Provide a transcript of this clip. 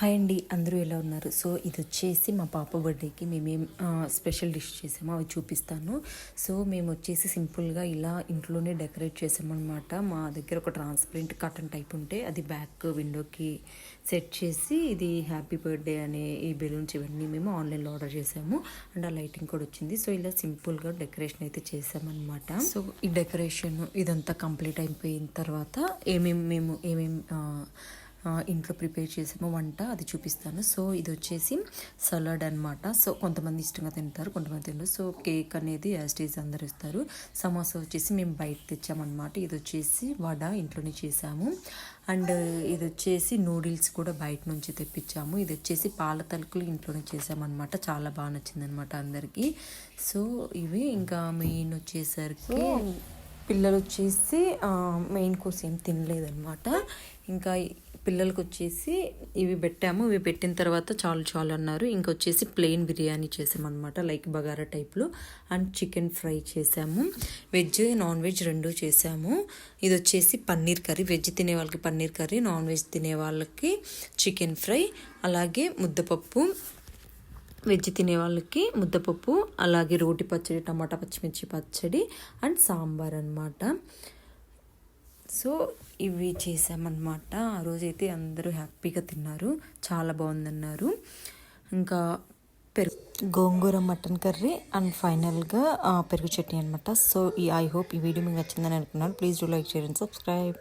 Hi అండి, అందరూ ఎలా ఉన్నారు? సో ఇది వచ్చేసి మా పాప బర్త్డేకి మేమేం స్పెషల్ డిష్ చేసామో అవి చూపిస్తాను. సో మేము వచ్చేసి సింపుల్గా ఇలా ఇంట్లోనే డెకరేట్ చేసామన్నమాట. మా దగ్గర ఒక ట్రాన్స్పరెంట్ కర్టన్ టైప్ ఉంటే అది బ్యాక్ విండోకి సెట్ చేసి ఇది హ్యాపీ బర్త్డే అనే ఈ బెలూన్స్ ఇవన్నీ మేము ఆన్లైన్లో ఆర్డర్ చేసాము. అండ్ ఆ లైటింగ్ కూడా వచ్చింది. సో ఇలా సింపుల్గా డెకరేషన్ అయితే చేసామన్నమాట. సో ఈ డెకరేషన్ ఇదంతా కంప్లీట్ అయిపోయిన తర్వాత ఏమేమి ఇంట్లో ప్రిపేర్ చేసామో వంట అది చూపిస్తాను. సో ఇది వచ్చేసి సలాడ్ అనమాట. సో కొంతమంది ఇష్టంగా తింటారు, కొంతమంది తింటారు. సో కేక్ అనేది యాస్టీజ్ అందరు ఇస్తారు. సమోసా వచ్చేసి మేము బయట తెచ్చామన్నమాట. ఇది వచ్చేసి వడ ఇంట్లోనే చేసాము. అండ్ ఇది వచ్చేసి నూడిల్స్ కూడా బయట నుంచి తెప్పించాము. ఇది వచ్చేసి పాల తలుకులు ఇంట్లోనే చేసామన్నమాట. చాలా బాగా నచ్చిందనమాట అందరికీ. సో ఇవి ఇంకా మెయిన్ వచ్చేసరికి పిల్లలు వచ్చేసి మెయిన్ కోర్స్ ఏం తినలేదన్నమాట. ఇంకా పిల్లలకి వచ్చేసి ఇవి పెట్టాము. ఇవి పెట్టిన తర్వాత చాలు అన్నారు. ఇంకొచ్చేసి ప్లెయిన్ బిర్యానీ చేసామన్నమాట, లైక్ బగారా టైప్లో. అండ్ చికెన్ ఫ్రై చేసాము. వెజ్ నాన్ వెజ్ రెండు చేసాము. ఇది వచ్చేసి పన్నీర్ కర్రీ, వెజ్ తినే వాళ్ళకి పన్నీర్ కర్రీ, నాన్ వెజ్ తినే వాళ్ళకి చికెన్ ఫ్రై, అలాగే ముద్దపప్పు. వెజ్ తినే వాళ్ళకి ముద్దపప్పు, అలాగే రోటి పచ్చడి, టమాటా పచ్చిమిర్చి పచ్చడి అండ్ సాంబార్ అనమాట. సో ఇవి చేసామన్నమాట. ఆ రోజైతే అందరూ హ్యాపీగా తిన్నారు, చాలా బాగుందన్నారు. ఇంకా గోంగూర మటన్ కర్రీ అండ్ ఫైనల్గా పెరుగు చట్నీ అనమాట. సో ఐ హోప్ ఈ వీడియో మీకు నచ్చిందని అనుకున్నాను. Please do like, share and subscribe.